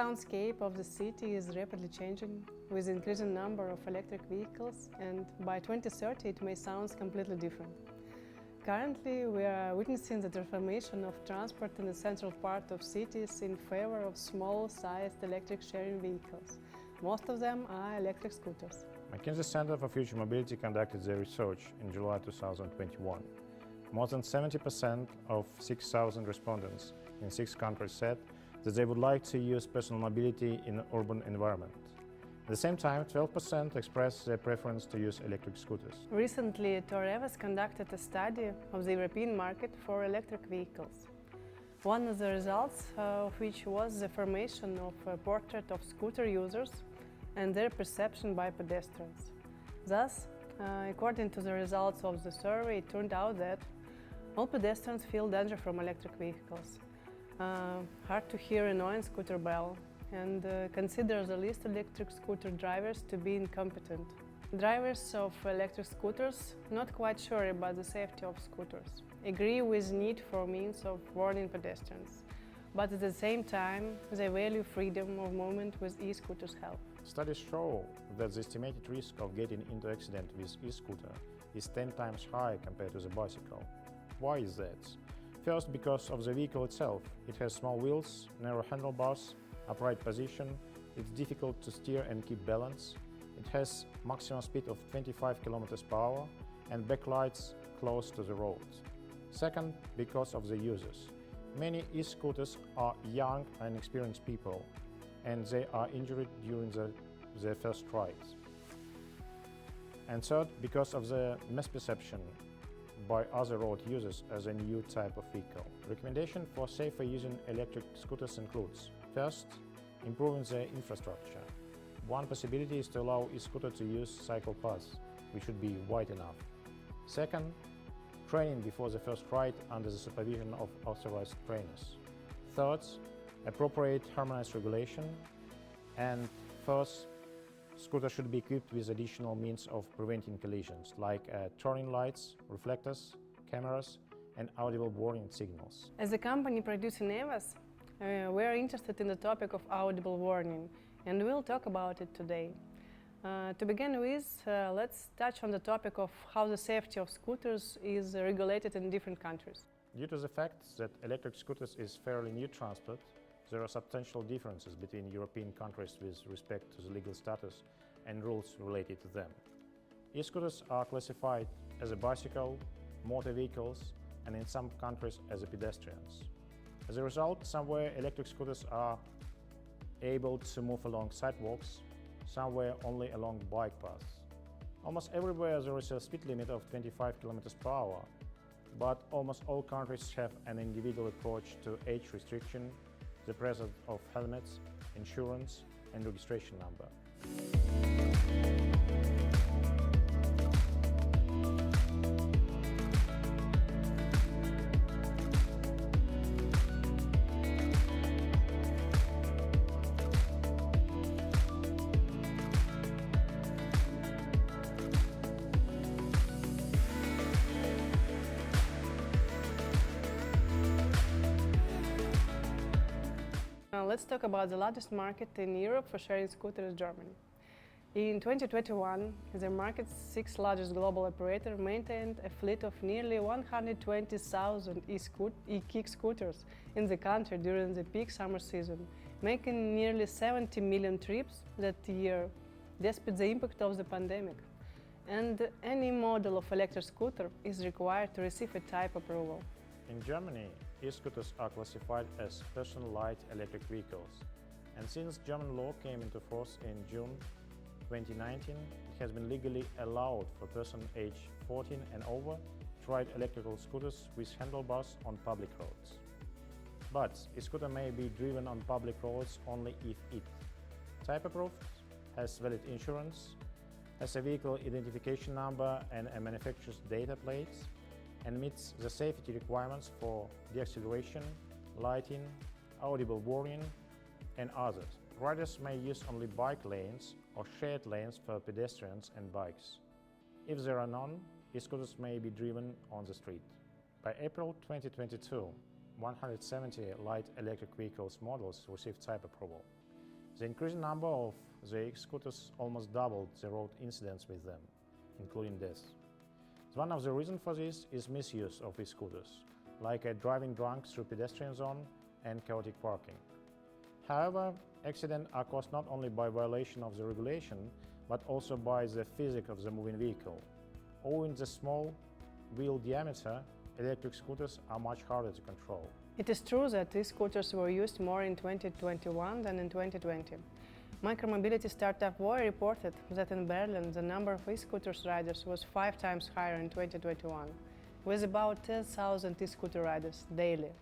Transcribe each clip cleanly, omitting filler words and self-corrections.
soundscape of the city is rapidly changing with increasing number of electric vehicles, and by 2030 it may sound completely different. Currently, we are witnessing the transformation of transport in the central part of cities in favor of small-sized electric sharing vehicles. Most of them are electric scooters. McKinsey Center for Future Mobility conducted their research in July 2021. More than 70% of 6,000 respondents in 6 countries said that they would like to use personal mobility in an urban environment. At the same time, 12% expressed their preference to use electric scooters. Recently, Thor AVAS conducted a study of the European market for electric vehicles. One of the results of which was the formation of a portrait of scooter users and their perception by pedestrians. Thus, according to the results of the survey, it turned out that all pedestrians feel danger from electric vehicles, hard to hear annoying scooter bell, and consider the least electric scooter drivers to be incompetent. Drivers of electric scooters, not quite sure about the safety of scooters, agree with need for means of warning pedestrians, but at the same time they value freedom of movement with e-scooters help. Studies show that the estimated risk of getting into accident with e-scooter is 10 times higher compared to the bicycle. Why is that? First, because of the vehicle itself. It has small wheels, narrow handlebars, upright position, it's difficult to steer and keep balance. It has maximum speed of 25 km/h and backlights close to the road. Second, because of the users. Many e-scooters are young and experienced people, and they are injured during their first rides. And third, because of the misperception by other road users as a new type of vehicle. Recommendation for safer using electric scooters includes: first, improving the infrastructure. One possibility is to allow e-scooter to use cycle paths, which should be wide enough. Second, training before the first ride under the supervision of authorized trainers. Third, appropriate harmonized regulation. And fourth, scooter should be equipped with additional means of preventing collisions, like turning lights, reflectors, cameras, and audible warning signals. As a company producing AVAS, we are interested in the topic of audible warning, and we'll talk about it today. To begin with, let's touch on the topic of how the safety of scooters is regulated in different countries. Due to the fact that electric scooters is fairly new transport, there are substantial differences between European countries with respect to the legal status and rules related to them. E-scooters are classified as a bicycle, motor vehicles, and in some countries as a pedestrians. As a result, somewhere electric scooters are able to move along sidewalks, somewhere only along bike paths. Almost everywhere there is a speed limit of 25 km/h, but almost all countries have an individual approach to age restriction, the presence of helmets, insurance, and registration number. Let's talk about the largest market in Europe for sharing scooters, Germany. In 2021, the market's 6th largest global operator maintained a fleet of nearly 120,000 e-kick scooters in the country during the peak summer season, making nearly 70 million trips that year, despite the impact of the pandemic. And any model of electric scooter is required to receive a type approval. In Germany, e-scooters are classified as personal light electric vehicles. And since German law came into force in June 2019, it has been legally allowed for persons aged 14 and over to ride electrical scooters with handlebars on public roads. But a scooter may be driven on public roads only if it type approved, has valid insurance, has a vehicle identification number and a manufacturer's data plate, and meets the safety requirements for deacceleration, lighting, audible warning, and others. Riders may use only bike lanes or shared lanes for pedestrians and bikes. If there are none, e-scooters may be driven on the street. By April 2022, 170 light electric vehicles models received type approval. The increasing number of the e-scooters almost doubled the road incidents with them, including deaths. One of the reasons for this is misuse of e-scooters, like driving drunk through pedestrian zone and chaotic parking. However, accidents are caused not only by violation of the regulation, but also by the physics of the moving vehicle. Owing the small wheel diameter, electric scooters are much harder to control. It is true that e-scooters were used more in 2021 than in 2020. Micromobility startup Voi reported that in Berlin the number of e-scooters riders was 5 times higher in 2021, with about 10,000 e-scooter riders daily.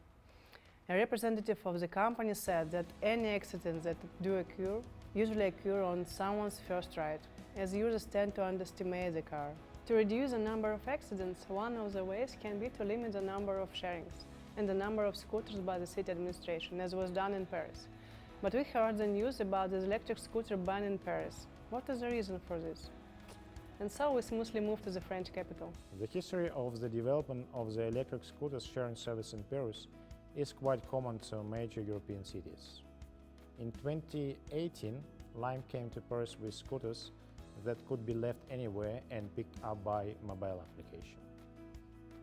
A representative of the company said that any accidents that do occur usually occur on someone's first ride, as users tend to underestimate the car. To reduce the number of accidents, one of the ways can be to limit the number of sharings and the number of scooters by the city administration, as was done in Paris. But we heard the news about the electric scooter ban in Paris. What is the reason for this? And so we smoothly moved to the French capital. The history of the development of the electric scooters sharing service in Paris is quite common to major European cities. In 2018, Lime came to Paris with scooters that could be left anywhere and picked up by mobile application.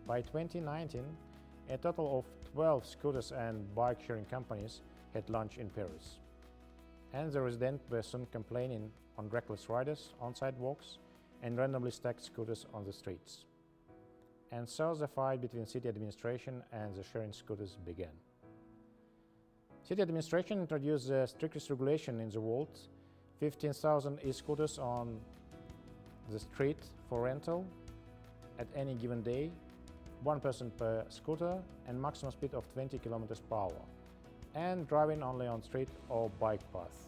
By 2019, a total of 12 scooters and bike-sharing companies had launched in Paris. And the residents were soon complaining on reckless riders on sidewalks and randomly stacked scooters on the streets. And so the fight between city administration and the sharing scooters began. City administration introduced the strictest regulation in the world, 15,000 e-scooters on the street for rental at any given day, one person per scooter, and maximum speed of 20 km per hour, and driving only on street or bike path.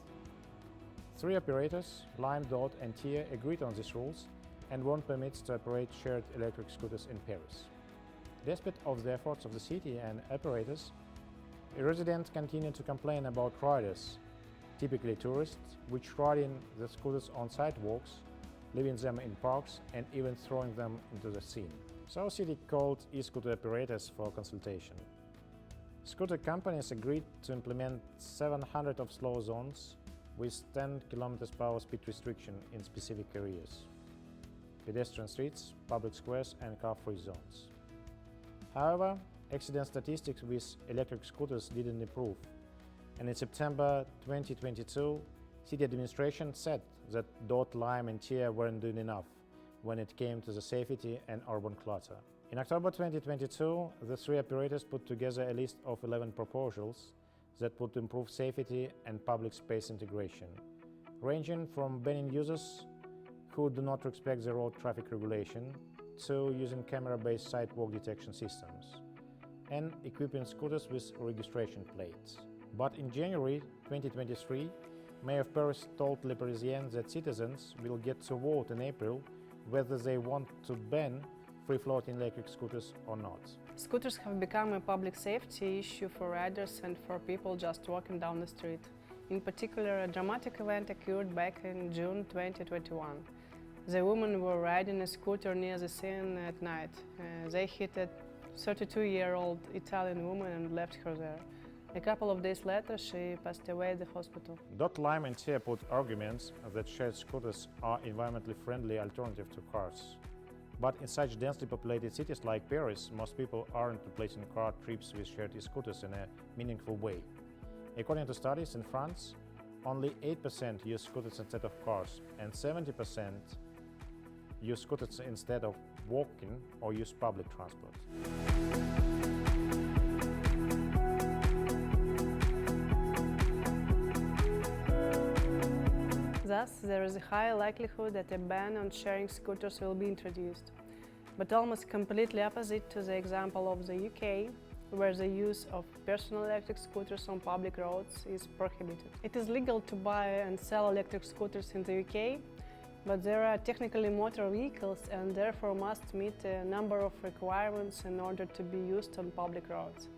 3 operators, Lime, Dott and Tier, agreed on these rules and won permits to operate shared electric scooters in Paris. Despite of the efforts of the city and operators, residents continue to complain about riders, typically tourists, which ride in the scooters on sidewalks, leaving them in parks and even throwing them into the sea. So city called e-scooter operators for consultation. Scooter companies agreed to implement 700 of slow zones with 10 km per hour speed restriction in specific areas: pedestrian streets, public squares and car-free zones. However, accident statistics with electric scooters didn't improve, and in September 2022, city administration said that Dott, Lime and Tier weren't doing enough when it came to the safety and urban clutter. In October 2022, the 3 operators put together a list of 11 proposals that would improve safety and public space integration, ranging from banning users who do not respect the road traffic regulation to using camera-based sidewalk detection systems and equipping scooters with registration plates. But in January 2023, Mayor of Paris told Les Parisiens that citizens will get to vote in April whether they want to ban free-floating electric scooters or not. Scooters have become a public safety issue for riders and for people just walking down the street. In particular, a dramatic event occurred back in June 2021. The women were riding a scooter near the scene at night. They hit a 32-year-old Italian woman and left her there. A couple of days later, she passed away at the hospital. Dott, Lime and Tier put arguments that shared scooters are environmentally friendly alternative to cars. But in such densely populated cities like Paris, most people aren't replacing car trips with shared e-scooters in a meaningful way. According to studies in France, only 8% use scooters instead of cars, and 70% use scooters instead of walking or use public transport. Thus, there is a high likelihood that a ban on sharing scooters will be introduced, but almost completely opposite to the example of the UK, where the use of personal electric scooters on public roads is prohibited. It is legal to buy and sell electric scooters in the UK, but they are technically motor vehicles and therefore must meet a number of requirements in order to be used on public roads.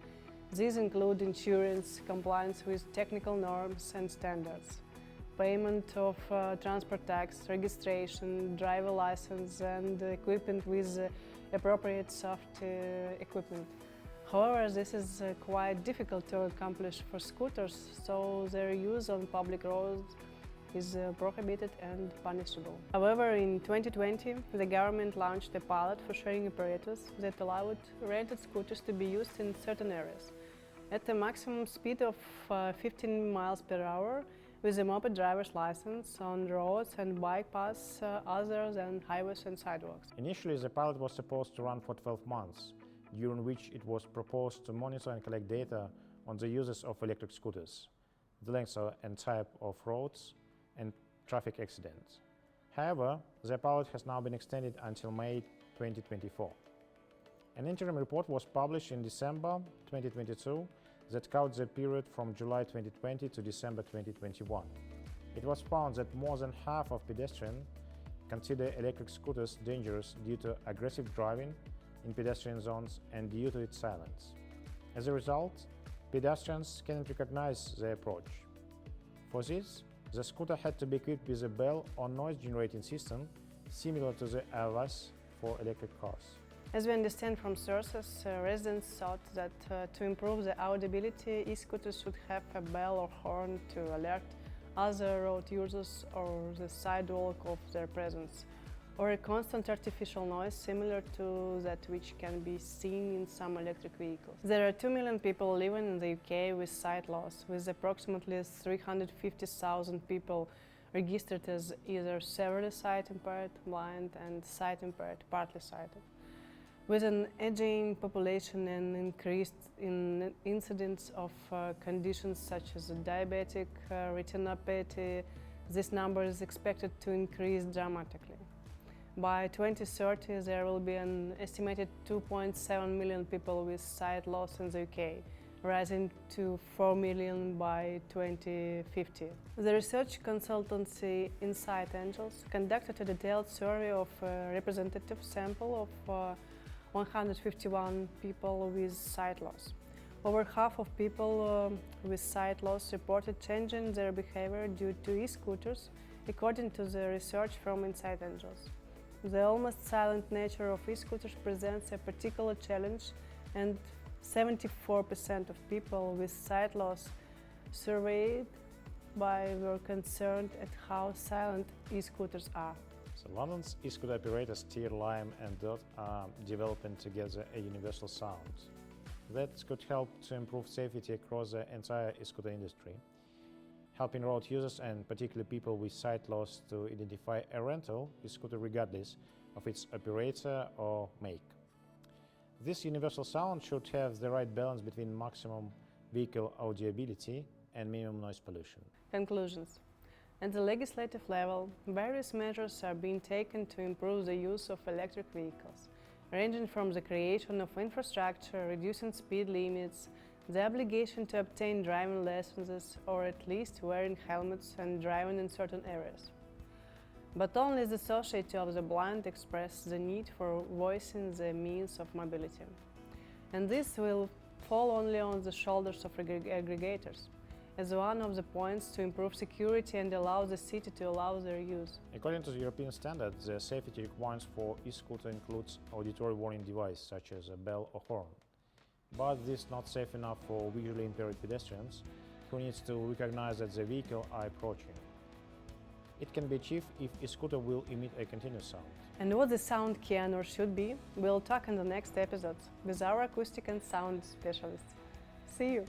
These include insurance, compliance with technical norms and standards, payment of transport tax, registration, driver license and equipment with appropriate soft equipment. However, this is quite difficult to accomplish for scooters, so their use on public roads is prohibited and punishable. However, in 2020, the government launched a pilot for sharing apparatus that allowed rented scooters to be used in certain areas at a maximum speed of 15 miles per hour with a moped driver's license on roads and bike paths other than highways and sidewalks. Initially, the pilot was supposed to run for 12 months, during which it was proposed to monitor and collect data on the uses of electric scooters, the length and type of roads, and traffic accidents. However, the pilot has now been extended until May 2024. An interim report was published in December 2022 that covered the period from July 2020 to December 2021. It was found that more than half of pedestrians consider electric scooters dangerous due to aggressive driving in pedestrian zones and due to its silence. As a result, pedestrians cannot recognize the approach. For this, the scooter had to be equipped with a bell or noise-generating system similar to the AVAS for electric cars. As we understand from sources, residents thought that to improve the audibility, e-scooters should have a bell or horn to alert other road users or the sidewalk of their presence, or a constant artificial noise similar to that which can be seen in some electric vehicles. There are 2 million people living in the UK with sight loss, with approximately 350,000 people registered as either severely sight-impaired, blind, and sight-impaired, partly sighted. With an aging population and increased incidence of conditions such as diabetic retinopathy, this number is expected to increase dramatically. By 2030, there will be an estimated 2.7 million people with sight loss in the UK, rising to 4 million by 2050. The research consultancy Insight Angels conducted a detailed survey of a representative sample of 151 people with sight loss. Over half of people with sight loss reported changing their behavior due to e-scooters, according to the research from Insight Angels. The almost silent nature of e-scooters presents a particular challenge, and 74% of people with sight loss surveyed were concerned at how silent e-scooters are. So London's e-scooter operators Lime and Dott are developing together a universal sound that could help to improve safety across the entire e-scooter industry, helping road users and particularly people with sight loss to identify a rental e-scooter regardless of its operator or make. This universal sound should have the right balance between maximum vehicle audibility and minimum noise pollution. Conclusions. At the legislative level, various measures are being taken to improve the use of electric vehicles, ranging from the creation of infrastructure, reducing speed limits, the obligation to obtain driving licenses or at least wearing helmets and driving in certain areas. But only the Society of the Blind expressed the need for voicing the means of mobility. And this will fall only on the shoulders of aggregators, as one of the points to improve security and allow the city to allow their use. According to the European standard, the safety requirements for e-scooter includes auditory warning device such as a bell or horn. But this is not safe enough for visually impaired pedestrians who need to recognize that the vehicle are approaching. It can be achieved if e-scooter will emit a continuous sound. And what the sound can or should be, we'll talk in the next episodes with our acoustic and sound specialists. See you!